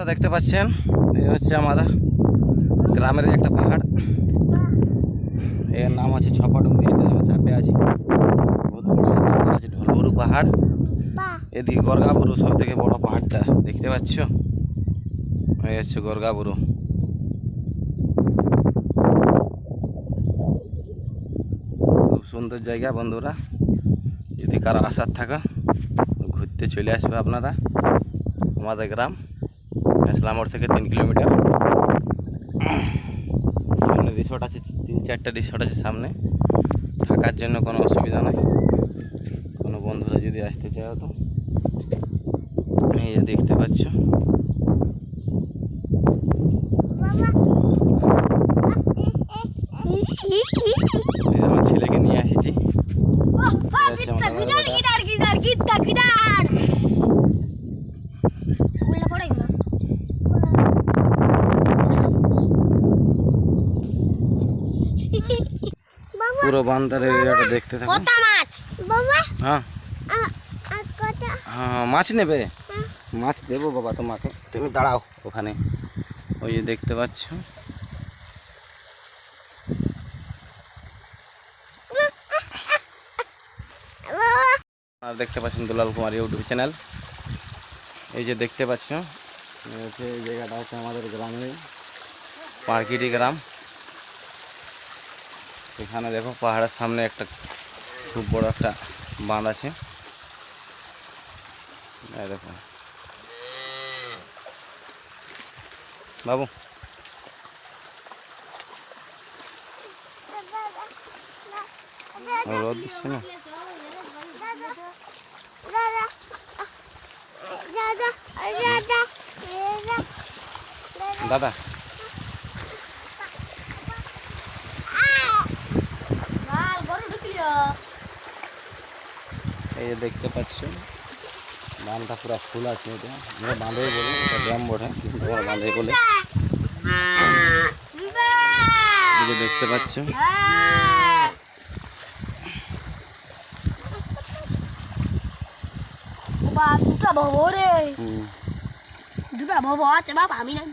দেখতে পাচ্ছেন এই হচ্ছে আমাদের গ্রামের একটা পাহাড়, এর নাম আছে ছপাডুঙ্গি। এটা আমরা চাপে আছি, বহুত বড় পাহাড় আছে, ঢোলবুরু পাহাড়। এদিকে গরগাবুরু সব থেকে বড় পাহাড়টা দেখতে পাচ্ছ, এই হচ্ছে গরগাবুরু। খুব সুন্দর জায়গা বন্ধুরা, যদি কারো আসার থাকা ঘুরতে চলে আসবে আপনারা আমাদের গ্রাম ইসলামপুর থেকে 3 কিলোমিটার। সামনে রিসোর্ট আছে, 3-4টা রিসোর্ট আছে সামনে, থাকার জন্য কোনো অসুবিধা নেই। কোনো বন্ধুরা যদি আসতে চাও তো এই যে দেখতে পাচ্ছ। আমার ছেলেকে নিয়ে আসছি, পুরো বান্দার এরিয়াটা দেখতে থাকো। হ্যাঁ হ্যাঁ, মাছ নেবে? মাছ দেবো বাবা তোমাকে, তুমি দাঁড়াও ওখানে। ওই যে দেখতে পাচ্ছ, আর দেখতে পাচ্ছেন দুলাল কুমার ইউটিউব চ্যানেল। এই যে দেখতে পাচ্ছ, হচ্ছে এই জায়গাটা হচ্ছে আমাদের গ্রামে পার্কিটি গ্রাম। এখানে দেখো পাহাড়ের সামনে একটা খুব বড় একটা বাঁধ আছে, দেখো বাবু। রোদ দিচ্ছে না দাদা। এই যে দেখতে পাচ্ছ বাঁধটা পুরো ফুল আছে, এটা আমরা বাঁধে বলি, এটা ড্যাম বটে কিন্তু ওরা বাঁধে বলে। এই যে দেখতে পাচ্ছ, দুটা ভবো রে, দুটা ভবো আছে বাবা, আমি না